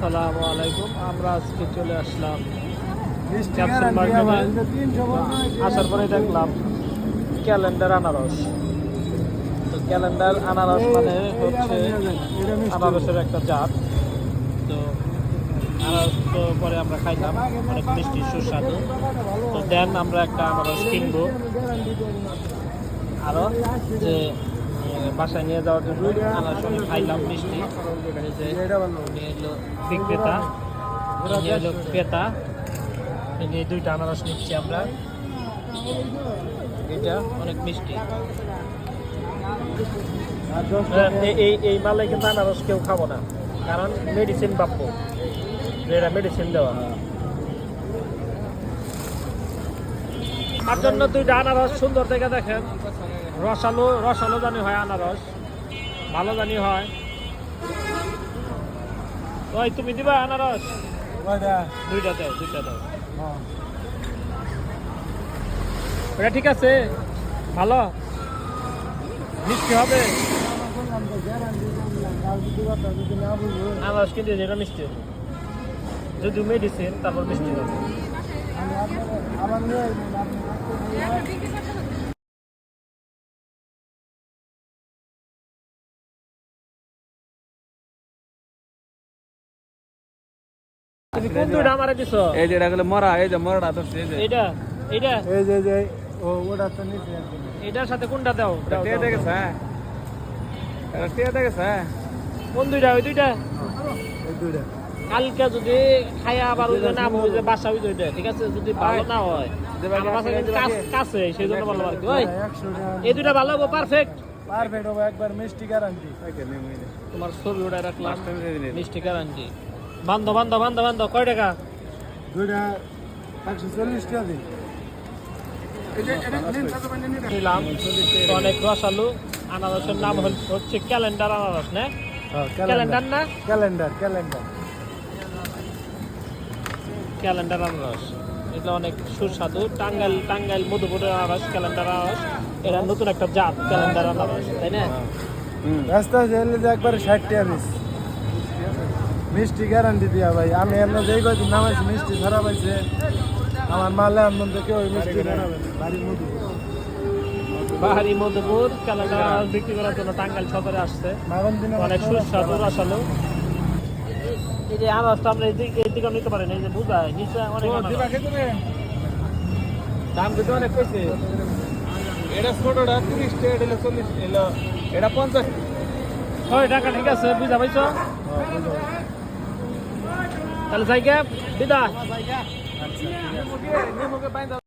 আসসালামু আলাইকুম। আমরা আজকে চলে আসলাম ক্যাপসুল মার্কেটে। আসার পরে দেখলাম ক্যালেন্ডার আনারস। তো ক্যালেন্ডার আনারস মানে হচ্ছে আনারসের একটা জাত। তো আনারস তো পরে আমরা খাইলাম, অনেক মিষ্টি সুস্বাদু। তো দেন আমরা একটা আনারস কিনবো আরও, যে বাসায় নিয়ে যাওয়ার জন্য। আনারস অনেক খাইলাম মিষ্টি। বিক্রেতা হলো ক্রেতা। এই দুইটা আনারস নিচ্ছি আমরা। এটা অনেক মিষ্টি। এই মালে কিন্তু আনারস কেউ খাবো না, কারণ মেডিসিন পাবো, এটা মেডিসিন দেওয়া। তার জন্য দুইটা আনারস সুন্দর থেকে দেখেন, রসালো রসালো জানি হয় আনারস, ভালো জানি হয়। ওই তুমি দিবা আনারস? দুইটা দাও, দুইটা দাও। এটা ঠিক আছে, ভালো মিষ্টি হবে। আনারস কিন্তু যেটা মিষ্টি হবে, যদি মেডিসিন তারপর মিষ্টি হবে। তুমি কোন দুইটা আমারে দিছো? এই যে এটা গুলো মরা, এই যে মরাটা তো এইটা এইটা এই যে ওটা তো নিচে একদম। এটার সাথে কোনটা দাও? তে দেখেছ? এটা তে দেখেছ? কোন দুইটা? ওই দুইটা। এই দুইটা কালকে যদি খায়া আবার ওই যে না বুঝে বাসা ওই দুইটা, ঠিক আছে? যদি ভালো না হয়, আমার বাসা কিন্তু কাছে, সেই জন্য বললাম আর কি। ওই এই দুইটা ভালো হবে, পারফেক্ট পারফেক্ট হবে, একবার মিষ্টি গ্যারান্টি। তোমার ছবি ওটা রাখলাম, মিষ্টি গ্যারান্টি। বান্ধব বান্ধব বান্ধব বান্ধব কয় টাকা? দুইটা 140 টাকা দিন। নিলাম। অনেক রসালো আনারসের নাম হচ্ছে ক্যালেন্ডার আনারস, না? ক্যালেন্ডার না, ক্যালেন্ডার ক্যালেন্ডার ক্যালেন্ডার আনারস। এটা অনেক সুস্বাদু। টাঙ্গাইল মধুপুরের আনারস, ক্যালেন্ডার আনারস। এটা নতুন একটা জাত ক্যালেন্ডার আনারস, তাই না? রাস্তা জেলে যে একবার 60 টাকা পিস মিষ্টি গ্যারান্টি দিয়া ভাই। আমি এমন যেই কয়দিন নামাইছি মিষ্টি খারাপ হয়েছে আমার মালে এমন তো কেউ মিষ্টি বানাবে না। বাহারি মধুপুর ক্যালেন্ডার আনারস বিক্রি করার জন্য টাঙ্গাইল সদরে আসছে। অনেক সুস্বাদু রসালো। এই যে আনারসটা আমরা এই দিকে নিতে পারেন, এই যে বুঝায় নিচে অনেক দাম কিন্তু অনেক কইছে। এটা ছোটটা 30 টাকা, এটা 40, এটা 50 টাকা। ঠিক আছে, বুঝা পাইছো? তাহলে যাই গে বিদায়।